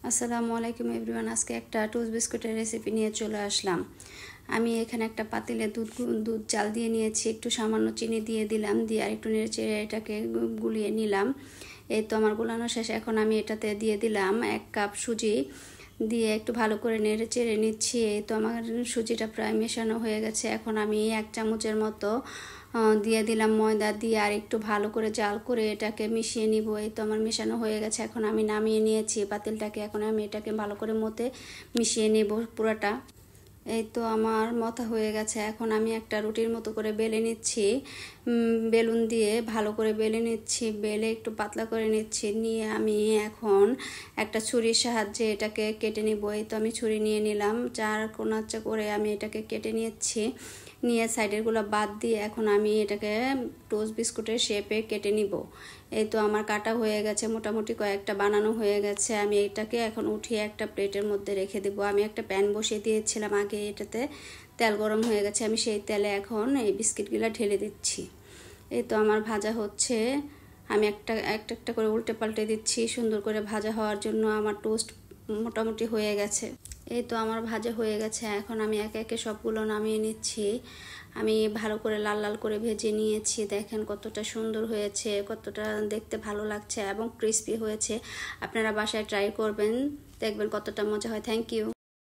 আসসালামু আলাইকুম এভরিওয়ান। আজকে একটা টোস্ট বিস্কুটের রেসিপি নিয়ে চলে আসলাম। আমি এখানে একটা পাতিলে দুধ জাল দিয়ে নিয়েছি, একটু সামান্য চিনি দিয়ে দিলাম, দিয়ে আর একটু নেড়ে চেড়ে এটাকে গুলিয়ে নিলাম। এই তো আমার গুলানো শেষ। এখন আমি এটাতে দিয়ে দিলাম 1 কাপ সুজি, দিয়ে একটু ভালো করে নেড়ে চেড়ে নিচ্ছি। এই তো আমার সুজিটা প্রায় মেশানো হয়ে গেছে। এখন আমি 1 চামচের মতো দিয়ে দিলাম ময়দা, দিয়ে আর একটু ভালো করে জাল করে এটাকে মিশিয়ে নিব। এই তো আমার মেশানো হয়ে গেছে। এখন আমি নামিয়ে নিয়েছি পাতিলটাকে। এখন আমি এটাকে ভালো করে মতে মিশিয়ে নেব পুরাটা। এই তো আমার মতা হয়ে গেছে। এখন আমি একটা রুটির মতো করে বেলে নিচ্ছি, বেলুন দিয়ে ভালো করে বেলে নিচ্ছি, বেলে একটু পাতলা করে নিচ্ছি। নিয়ে আমি এখন একটা ছুরির সাহায্যে এটাকে কেটে নিব। এই তো আমি ছুরি নিয়ে নিলাম, 4 কোণাচ্চা করে আমি এটাকে কেটে নিচ্ছি। নিয়ে সাইডেরগুলো বাদ দিয়ে এখন আমি এটাকে টোস্ট বিস্কুটের শেপে কেটে নিব। এই তো আমার কাটা হয়ে গেছে, মোটামুটি কয়েকটা বানানো হয়ে গেছে। আমি এটাকে এখন উঠিয়ে একটা প্লেটের মধ্যে রেখে দেব। আমি একটা প্যান বসিয়ে দিয়েছিলাম আগে, এটাতে তেল গরম হয়ে গেছে। আমি সেই তেলে এখন এই বিস্কিটগুলো ঢেলে দিচ্ছি। এই তো আমার ভাজা হচ্ছে। আমি একটা একটা করে উল্টে পাল্টে দিচ্ছি সুন্দর করে ভাজা হওয়ার জন্য। আমার টোস্ট মোটামুটি হয়ে গেছে। এই তো আমার ভাজা হয়ে গেছে। এখন আমি একে একে সবগুলো নামিয়ে নিচ্ছি। আমি ভালো করে লাল লাল করে ভেজে নিয়েছি। দেখেন কতটা সুন্দর হয়েছে, কতটা দেখতে ভালো লাগছে এবং ক্রিস্পি হয়েছে। আপনারা বাসায় ট্রাই করবেন, দেখবেন কতটা মজা হয়। Thank you.